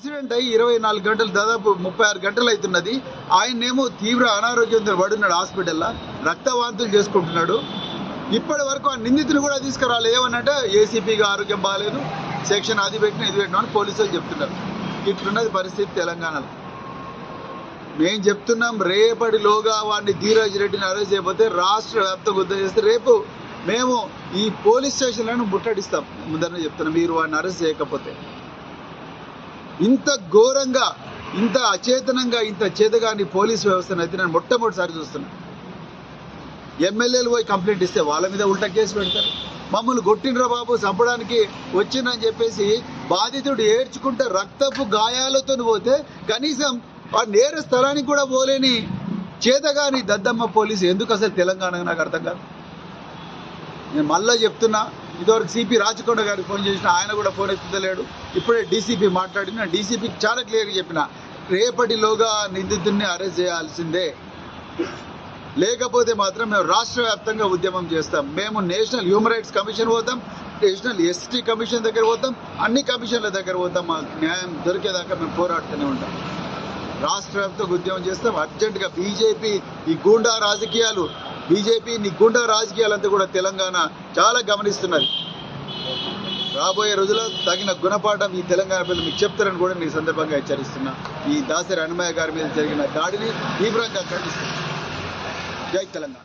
Accident అయ్యి 24 గంటలు దాదాపు 36 గంటలు అవుతున్నది. ఆయన్నేమో తీవ్ర అనారోగ్యంతో పడున్నాడు హాస్పిటల్లో, రక్తవాంతులు చేసుకుంటున్నాడు. ఇప్పటి వరకు ఆ నిందితులు కూడా తీసుకురాలి. ఏమనంటే ఏసీపీగా ఆరోగ్యం బాగాలేదు, సెక్షన్ అది పెట్టినా ఇది పెట్టినా అని పోలీసులు చెప్తున్నారు. ఇట్లున్నది పరిస్థితి తెలంగాణలో. మేము చెప్తున్నాం, రేపటిలోగా వాడిని ధీరజ్ రెడ్డిని అరెస్ట్ చేయకపోతే రాష్ట్ర వ్యాప్తంగా ఉద్యమం చేస్తే రేపు మేము ఈ పోలీస్ స్టేషన్లను ముట్టడిస్తాం. ముందరనే చెప్తున్నాం, మీరు వాడిని అరెస్ట్ చేయకపోతే. ఇంత ఘోరంగా, ఇంత అచేతనంగా, ఇంత చేతగాని పోలీస్ వ్యవస్థను అయితే నేను మొట్టమొదటిసారి చూస్తున్నాను. ఎమ్మెల్యేలు పోయి కంప్లైంట్ ఇస్తే వాళ్ళ మీద ఉల్టా కేసు పెడతారు. మమ్మల్ని కొట్టినరా బాబు, చంపడానికి వచ్చిందని చెప్పేసి బాధితుడు ఏడ్చుకుంటే రక్తపు గాయాలతో పోతే కనీసం ఆ నేర స్థలానికి కూడా పోలేని చేతగాని దద్దమ్మ పోలీసు ఎందుకు అసలు తెలంగాణ నాకు అర్థం కాదు. నేను మళ్ళీ చెప్తున్నా, ఇదివరకు సిపి రాచకొండ గారికి ఫోన్ చేసిన, ఆయన కూడా ఫోన్ ఎత్తుతలేడు. ఇప్పుడే డీసీపీ మాట్లాడిన, డీసీపీకి చాలా క్లియర్గా చెప్పిన, రేపటిలోగా నిందితుడిని అరెస్ట్ చేయాల్సిందే, లేకపోతే మాత్రం మేము రాష్ట్ర వ్యాప్తంగా ఉద్యమం చేస్తాం. మేము నేషనల్ హ్యూమన్ రైట్స్ కమిషన్ పోతాం, నేషనల్ ఎస్టీ కమిషన్ దగ్గర పోతాం, అన్ని కమిషన్ల దగ్గర పోతాం. మాకు న్యాయం దొరికేదాకా మేము పోరాడుతూనే ఉంటాం. రాష్ట్ర వ్యాప్తంగా ఉద్యమం చేస్తాం. అర్జెంటుగా బీజేపీ ఈ గూండా రాజకీయాలు, బీజేపీ నీ గుండా రాజకీయాలంతా కూడా తెలంగాణ చాలా గమనిస్తున్నది. రాబోయే రోజుల్లో తగిన గుణపాఠం ఈ తెలంగాణ ప్రజలు మీకు చెప్తారని కూడా ఈ సందర్భంగా హెచ్చరిస్తున్నా. ఈ దాసరి అన్నమయ్య గారి మీద జరిగిన దాడిని తీవ్రంగా ఖండిస్తున్నా. జై తెలంగాణ.